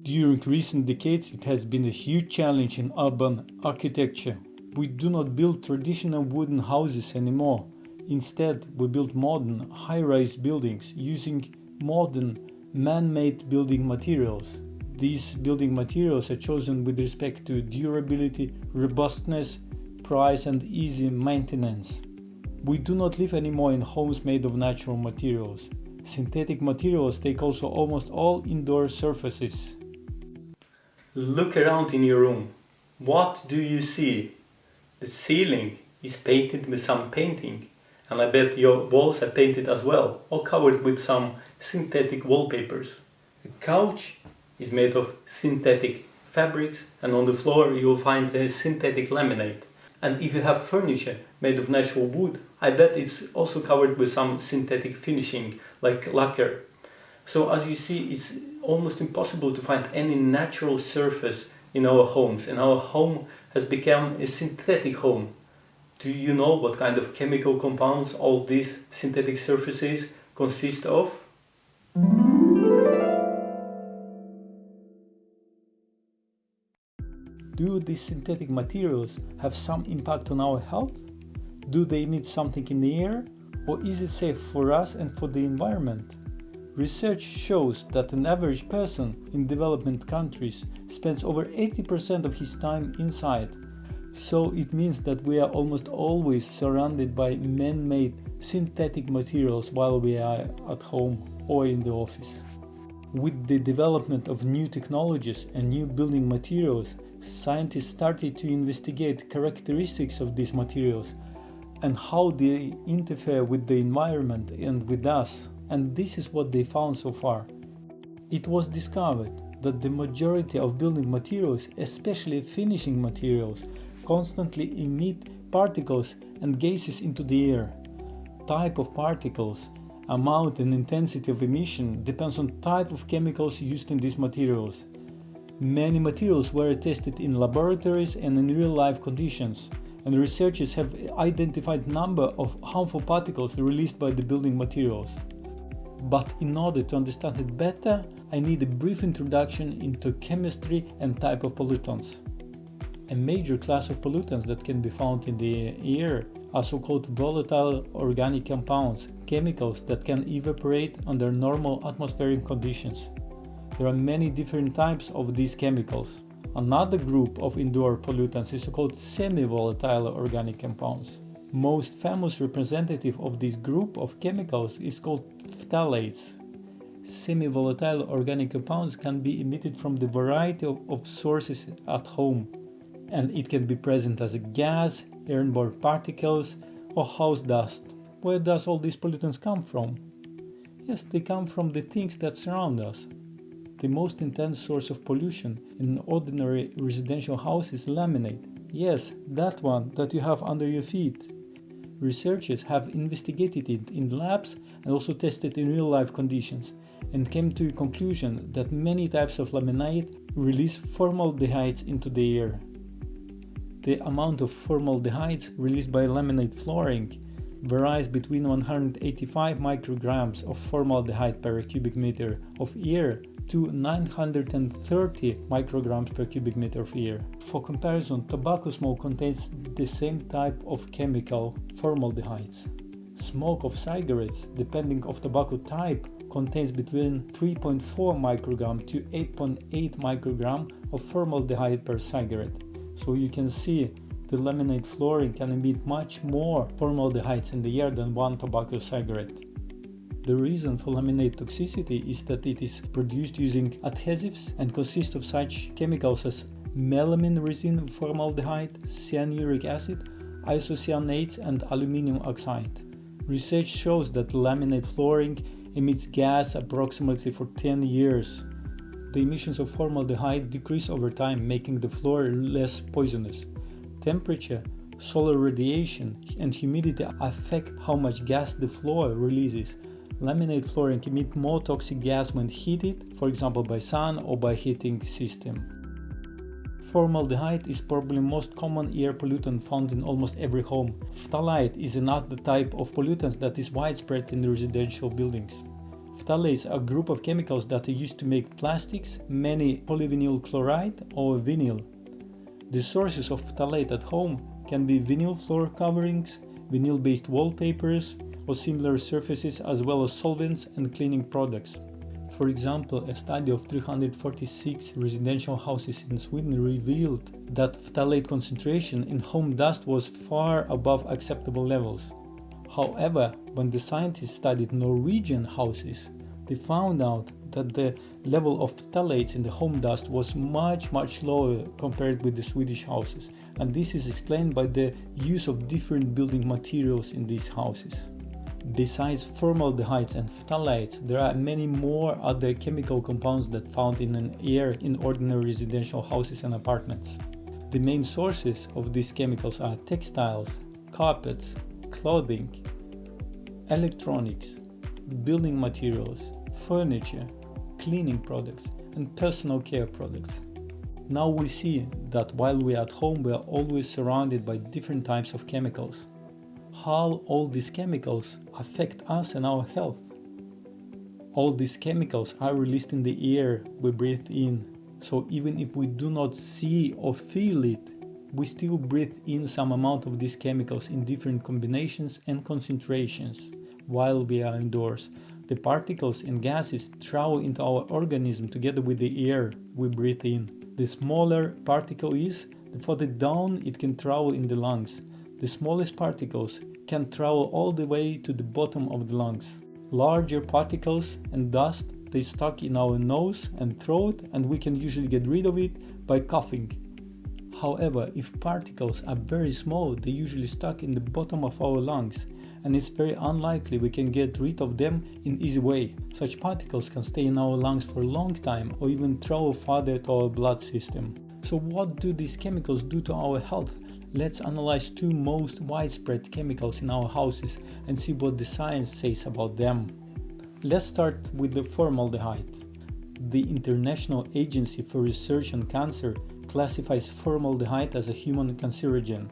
During recent decades, it has been a huge challenge in urban architecture. We do not build traditional wooden houses anymore. Instead, we build modern, high-rise buildings using modern, man-made building materials. These building materials are chosen with respect to durability, robustness, price, and easy maintenance. We do not live anymore in homes made of natural materials. Synthetic materials take also almost all indoor surfaces. Look around in your room. What do you see? The ceiling is painted with some painting, and I bet your walls are painted as well, or covered with some synthetic wallpapers. The couch is made of synthetic fabrics, and on the floor you will find a synthetic laminate. And if you have furniture made of natural wood, I bet it's also covered with some synthetic finishing, like lacquer. So as you see, it's almost impossible to find any natural surface in our homes, and our home has become a synthetic home. Do you know what kind of chemical compounds all these synthetic surfaces consist of? Do these synthetic materials have some impact on our health? Do they emit something in the air? Or is it safe for us and for the environment? Research shows that an average person in developing countries spends over 80% of his time inside. So it means that we are almost always surrounded by man-made synthetic materials while we are at home or in the office. With the development of new technologies and new building materials, scientists started to investigate characteristics of these materials and how they interfere with the environment and with us. And this is what they found so far. It was discovered that the majority of building materials, especially finishing materials, constantly emit particles and gases into the air. Type of particles, amount and intensity of emission depends on type of chemicals used in these materials. Many materials were tested in laboratories and in real-life conditions, and researchers have identified a number of harmful particles released by the building materials. But in order to understand it better, I need a brief introduction into chemistry and type of pollutants. A major class of pollutants that can be found in the air are so-called volatile organic compounds, chemicals that can evaporate under normal atmospheric conditions. There are many different types of these chemicals. Another group of indoor pollutants is so-called semi-volatile organic compounds. Most famous representative of this group of chemicals is called phthalates. Semi-volatile organic compounds can be emitted from the variety of sources at home, and it can be present as a gas, airborne particles, or house dust. Where does all these pollutants come from? Yes, they come from the things that surround us. The most intense source of pollution in an ordinary residential house is laminate. Yes, that one that you have under your feet. Researchers have investigated it in labs and also tested in real-life conditions, and came to a conclusion that many types of laminate release formaldehydes into the air. The amount of formaldehydes released by laminate flooring varies between 185 micrograms of formaldehyde per cubic meter of air to 930 micrograms per cubic meter of air. For comparison, tobacco smoke contains the same type of chemical, formaldehydes. Smoke of cigarettes, depending on tobacco type, contains between 3.4 microgram to 8.8 microgram of formaldehyde per cigarette. So you can see the laminate flooring can emit much more formaldehydes in the air than one tobacco cigarette. The reason for laminate toxicity is that it is produced using adhesives and consists of such chemicals as melamine resin formaldehyde, cyanuric acid, isocyanates, and aluminum oxide. Research shows that laminate flooring emits gas approximately for 10 years. The emissions of formaldehyde decrease over time, making the floor less poisonous. Temperature, solar radiation, and humidity affect how much gas the floor releases. Laminate flooring emits more toxic gas when heated, for example by sun or by heating system. Formaldehyde is probably the most common air pollutant found in almost every home. Phthalate is another type of pollutants that is widespread in residential buildings. Phthalates are a group of chemicals that are used to make plastics, many polyvinyl chloride or vinyl. The sources of phthalate at home can be vinyl floor coverings, vinyl-based wallpapers, or similar surfaces, as well as solvents and cleaning products. For example, a study of 346 residential houses in Sweden revealed that phthalate concentration in home dust was far above acceptable levels. However, when the scientists studied Norwegian houses, they found out that the level of phthalates in the home dust was much lower compared with the Swedish houses, and this is explained by the use of different building materials in these houses. Besides formaldehydes and phthalates, there are many more other chemical compounds that found in an air in ordinary residential houses and apartments. The main sources of these chemicals are textiles, carpets, clothing, electronics, building materials, furniture, cleaning products, and personal care products. Now we see that while we are at home, we are always surrounded by different types of chemicals. How all these chemicals affect us and our health? All these chemicals are released in the air we breathe in, so even if we do not see or feel it, we still breathe in some amount of these chemicals in different combinations and concentrations while we are indoors. The particles and gases travel into our organism together with the air we breathe in. The smaller particle is, the further down it can travel in the lungs. The smallest particles can travel all the way to the bottom of the lungs. Larger particles and dust, they stuck in our nose and throat, and we can usually get rid of it by coughing. However, if particles are very small, they usually stuck in the bottom of our lungs, and it's very unlikely we can get rid of them in easy way. Such particles can stay in our lungs for a long time or even travel farther to our blood system. So what do these chemicals do to our health? Let's analyze two most widespread chemicals in our houses and see what the science says about them. Let's start with the formaldehyde. The International Agency for Research on Cancer classifies formaldehyde as a human cancerogen.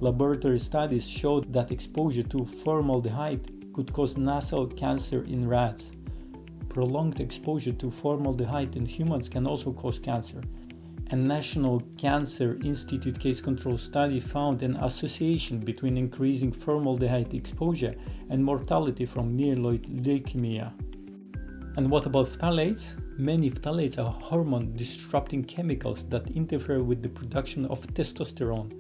Laboratory studies showed that exposure to formaldehyde could cause nasal cancer in rats. Prolonged exposure to formaldehyde in humans can also cause cancer. A National Cancer Institute case control study found an association between increasing formaldehyde exposure and mortality from myeloid leukemia. And what about phthalates? Many phthalates are hormone disrupting chemicals that interfere with the production of testosterone.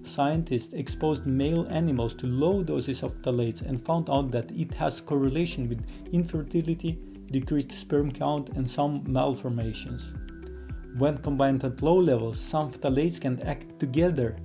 Scientists exposed male animals to low doses of phthalates and found out that it has correlation with infertility, decreased sperm count, and some malformations. When combined at low levels, some phthalates can act together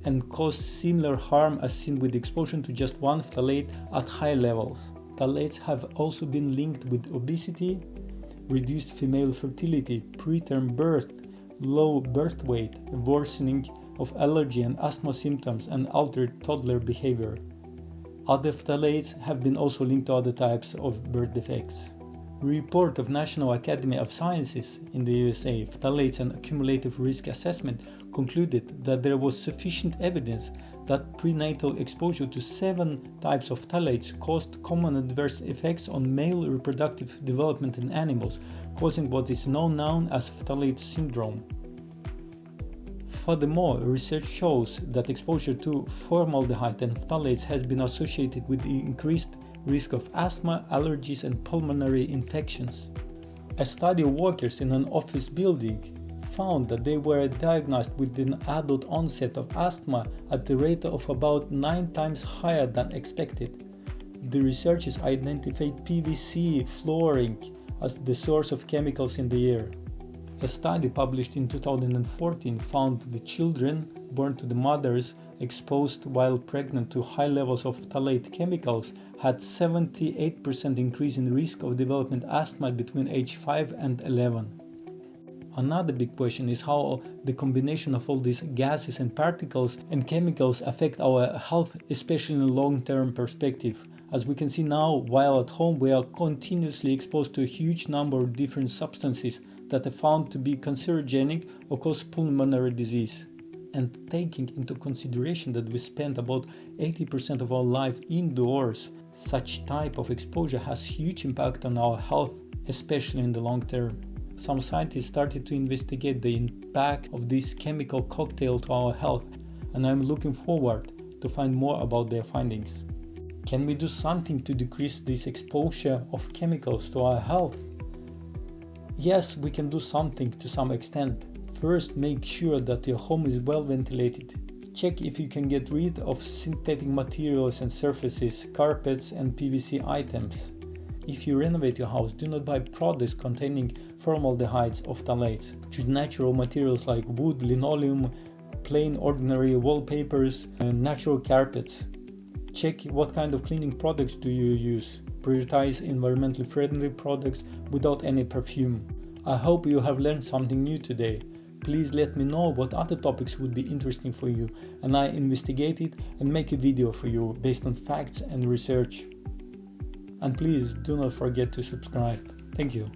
and cause similar harm as seen with exposure to just one phthalate at high levels. Phthalates have also been linked with obesity, reduced female fertility, preterm birth, low birth weight, worsening of allergy and asthma symptoms, and altered toddler behavior. Other phthalates have been also linked to other types of birth defects. Report of National Academy of Sciences in the USA, Phthalates and Cumulative Risk Assessment, concluded that there was sufficient evidence that prenatal exposure to 7 types of phthalates caused common adverse effects on male reproductive development in animals, causing what is now known as phthalate syndrome. Furthermore, research shows that exposure to formaldehyde and phthalates has been associated with the increased risk of asthma, allergies, and pulmonary infections. A study of workers in an office building found that they were diagnosed with an adult onset of asthma at the rate of about 9 times higher than expected. The researchers identified PVC flooring as the source of chemicals in the air. A study published in 2014 found the children born to the mothers exposed while pregnant to high levels of phthalate chemicals had 78% increase in risk of developing asthma between age 5 and 11. Another big question is how the combination of all these gases and particles and chemicals affect our health, especially in a long-term perspective. As we can see now, while at home, we are continuously exposed to a huge number of different substances that are found to be cancerogenic or cause pulmonary disease. and taking into consideration that we spend about 80% of our life indoors, such type of exposure has huge impact on our health, especially in the long term. Some scientists started to investigate the impact of this chemical cocktail to our health, and I'm looking forward to find more about their findings. Can we do something to decrease this exposure of chemicals to our health? Yes, we can do something to some extent. First, make sure that your home is well ventilated. Check if you can get rid of synthetic materials and surfaces, carpets and PVC items. If you renovate your house, do not buy products containing formaldehydes or phthalates. Choose natural materials like wood, linoleum, plain ordinary wallpapers, and natural carpets. Check what kind of cleaning products do you use. Prioritize environmentally friendly products without any perfume. I hope you have learned something new today. Please let me know what other topics would be interesting for you, and I investigate it and make a video for you based on facts and research. And please do not forget to subscribe. Thank you.